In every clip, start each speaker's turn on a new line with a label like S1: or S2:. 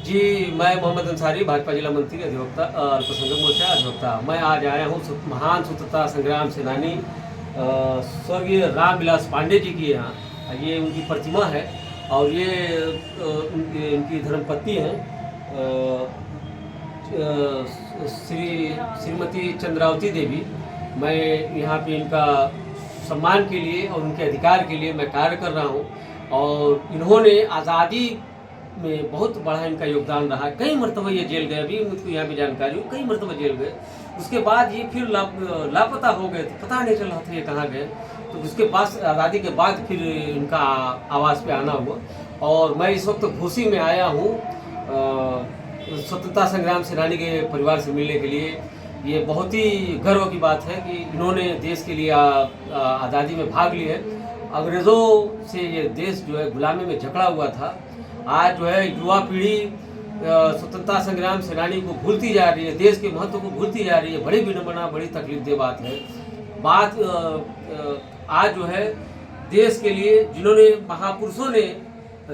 S1: जी, मैं मोहम्मद अंसारी, भाजपा जिला मंत्री, अधिवक्ता, अल्पसंख्यक मोर्चा अधिवक्ता। मैं आज आया हूँ महान स्वतंत्रता संग्राम सेनानी स्वर्गीय रामविलास पांडे जी की यहाँ। ये उनकी प्रतिमा है और ये इनकी धर्मपत्नी हैं श्रीमती चंद्रावती देवी। मैं यहाँ पे इनका सम्मान के लिए और उनके अधिकार के लिए मैं कार्य कर रहा हूँ और इन्होंने आज़ादी में बहुत बड़ा इनका योगदान रहा। कई मरतबा ये जेल गए, अभी मुझको यहाँ भी जानकारी हुई, कई मरतबा जेल गए। उसके बाद ये फिर लापता हो गए थे, पता नहीं चल रहा था ये कहाँ गए। तो उसके पास आज़ादी के बाद फिर इनका आवास पे आना हुआ और मैं इस वक्त घोसी में आया हूँ स्वतंत्रता संग्राम सेनानी के परिवार से मिलने के लिए। ये बहुत ही गर्व की बात है कि इन्होंने देश के लिए आज़ादी में भाग लिया है। अंग्रेज़ों से ये देश जो है गुलामी में जकड़ा हुआ था। आज जो है युवा पीढ़ी स्वतंत्रता संग्राम सेनानी को भूलती जा रही है, देश के महत्व को भूलती जा रही है। बड़ी विडंबना, बड़ी तकलीफदेह बात है। आज जो है देश के लिए जिन्होंने महापुरुषों ने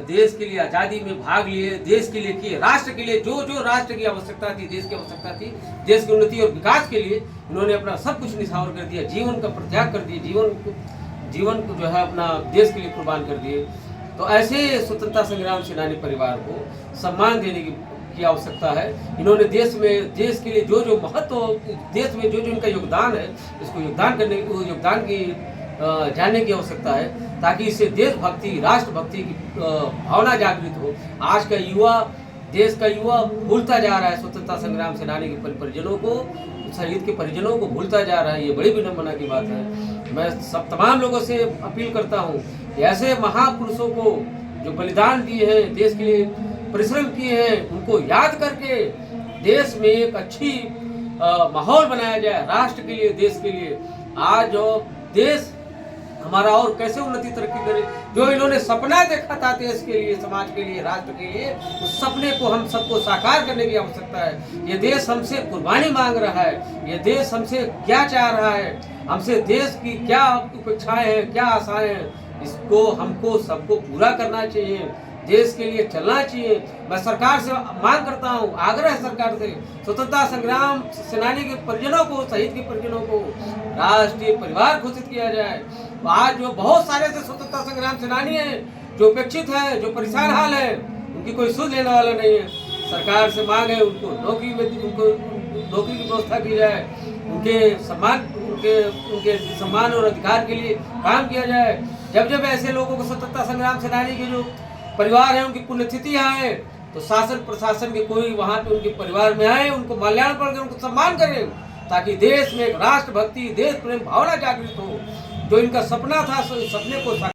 S1: देश के लिए आज़ादी में भाग लिए, देश के लिए किए, राष्ट्र के लिए जो जो राष्ट्र की आवश्यकता थी, देश की आवश्यकता थी, देश की उन्नति और विकास के लिए इन्होंने अपना सब कुछ निछावर कर दिया, जीवन का परित्याग कर दिया, जीवन को जो है अपना देश के लिए कुर्बान कर दिए। तो ऐसे स्वतंत्रता संग्राम सेनानी परिवार को सम्मान देने की आवश्यकता है। इन्होंने देश के लिए जो जो महत्व, देश में जो जो इनका योगदान है, इसको योगदान की जानने की आवश्यकता है ताकि इससे देशभक्ति, राष्ट्रभक्ति की भावना जागृत हो। आज का युवा, देश का युवा भूलता जा रहा है स्वतंत्रता संग्राम सेनानी के परिजनों को, शहीद के परिजनों को भूलता जा रहा है। ये बड़ी विडंबना की बात है। मैं तमाम लोगों से अपील करता हूँ कि ऐसे महापुरुषों को जो बलिदान दिए हैं, देश के लिए परिश्रम किए हैं, उनको याद करके देश में एक अच्छी माहौल बनाया जाए राष्ट्र के लिए, देश के लिए। आज जो देश हमारा और कैसे उन्नति तरक्की करे, जो इन्होंने सपना देखा था देश के लिए, समाज के लिए, राष्ट्र के लिए, उस सपने को हम सबको साकार करने की आवश्यकता है। ये देश हमसे कुर्बानी मांग रहा है, ये देश हमसे क्या चाह रहा है, हमसे देश की क्या अपेक्षाएं हैं, क्या आशाएं हैं, इसको हमको सबको पूरा करना चाहिए, देश के लिए चलना चाहिए। मैं सरकार से मांग करता हूँ, आग्रह है सरकार से, स्वतंत्रता संग्राम सेनानी के परिजनों को, शहीद के परिजनों को राष्ट्रीय परिवार घोषित किया जाए। आज जो बहुत सारे से स्वतंत्रता संग्राम सेनानी हैं जो उपेक्षित है, जो परेशान हाल है, उनकी कोई सुध लेने वाला नहीं है। सरकार से मांग है उनको नौकरी की व्यवस्था की जाए, उनके सम्मान और अधिकार के लिए काम किया जाए। जब जब ऐसे लोगों को स्वतंत्रता संग्राम सेनानी के जो परिवार है उनकी पुण्यतिथि आए तो शासन प्रशासन के कोई वहाँ पे उनके परिवार में आए, उनको माल्यार्पण करें, उनको सम्मान करें, ताकि देश में एक राष्ट्रभक्ति, देश प्रेम भावना जागृत हो। जो इनका सपना था, सपने को